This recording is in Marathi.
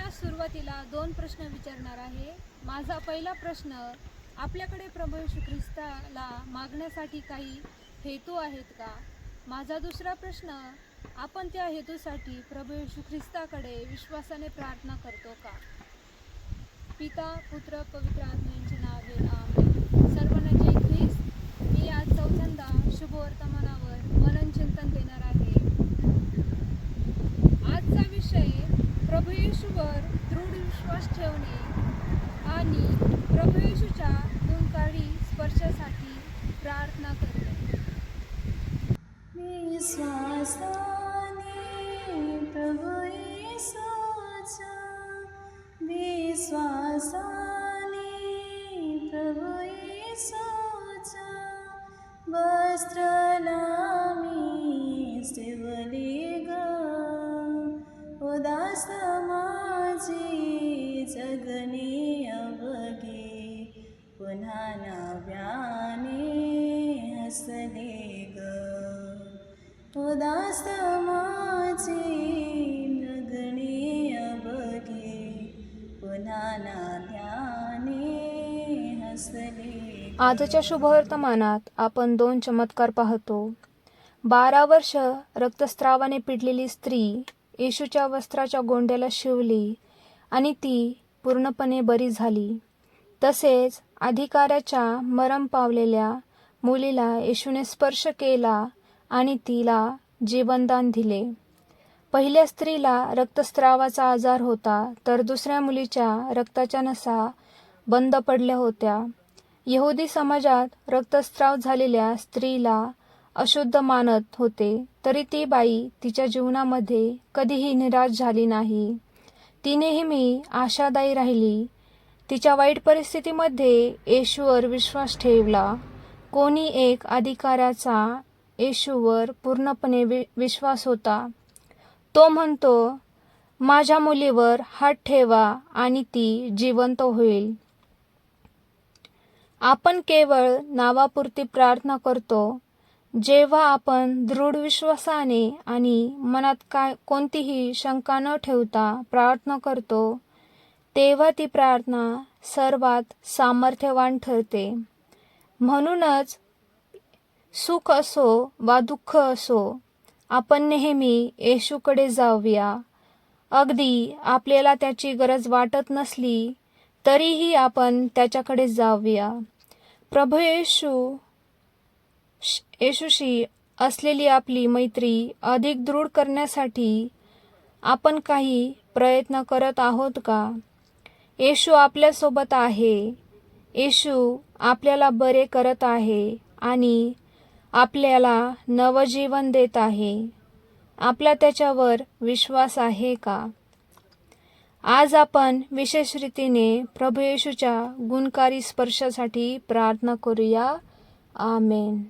या सुरुवातीला 2 प्रश्न विचारणार आहे. माझा पहिला प्रश्न, आपल्याकडे प्रभू येशू ख्रिस्ताला मागण्यासाठी काही हेतू आहेत का? माझा दुसरा प्रश्न, आपण त्या हेतूसाठी प्रभू येशू ख्रिस्ताकडे विश्वासाने प्रार्थना करतो का? पिता, पुत्र, पवित्र आत्मा यांचे नावे आमेन. सर्वांना जय ख्रिस्त. मी आज चौथ्यांदा शुभवर्तमानावर मनन चिंतन देणार आहे. आजचा विषय प्रभू येशूवर दृढ विश्वास ठेवणे आणि प्रभू येशूच्या गुणकारी स्पर्शासाठी प्रार्थना करणे. विश्वासाने प्रभू येशूच्या, विश्वासाने प्रभू येशूच्या वस्त्राला मी सेवले ग, उदास माझी जगणे अवघे, पुन्हा नव्याने हसले ग, उदास माझी जगणे अवघे, पुन्हा नव्याने हसले. आजच्या शुभवर्तमानात आपण 2 चमत्कार पाहतो. 12 वर्ष रक्तस्रावाने पिडलेली स्त्री येशूच्या वस्त्राच्या गोंड्याला शिवली आणि ती पूर्णपणे बरी झाली. तसेच अधिकाऱ्याच्या मरण पावलेल्या मुलीला येशूने स्पर्श केला आणि तिला जीवनदान दिले. पहिल्या स्त्रीला रक्तस्रावाचा आजार होता, तर दुसऱ्या मुलीच्या रक्ताच्या नसा बंद पडल्या होत्या. यहुदी समाजात रक्तस्राव झालेल्या स्त्रीला अशुद्ध मानत होते, तरी ती बाई तिच्या जीवनामध्ये कधीही निराश झाली नाही. ती नेहमी आशादायी राहिली. तिच्या वाईट परिस्थितीमध्ये येशूवर विश्वास ठेवला. कोणी एक अधिकाऱ्याचा येशूवर पूर्णपणे विश्वास होता. तो म्हणतो, माझ्या मुलीवर हात ठेवा आणि ती जिवंत होईल. आपण केवळ नावापुरती प्रार्थना करतो. जेव्हा आपण दृढ विश्वासाने आणि मनात कोणतीही शंका न ठेवता प्रार्थना करतो, तेव्हा ती प्रार्थना सर्वात सामर्थ्यवान ठरते. म्हणूनच सुख असो वा दुःख असो, आपण नेहमी येशूकडे जाऊया. अगदी आपल्याला त्याची गरज वाटत नसली तरीही आपण त्याच्याकडे जाऊया. प्रभू येशूशी असलेली आपली मैत्री अधिक दृढ करण्यासाठी आपण काही प्रयत्न करत आहोत का? येशू आपल्यासोबत आहे. येशू आपल्याला बरे करत आहे आणि आपल्याला नवजीवन देत आहे. आपला त्याच्यावर विश्वास आहे का? आज आपण विशेष रीतीने प्रभू येशूच्या गुणकारी स्पर्शासाठी प्रार्थना करूया. आमेन.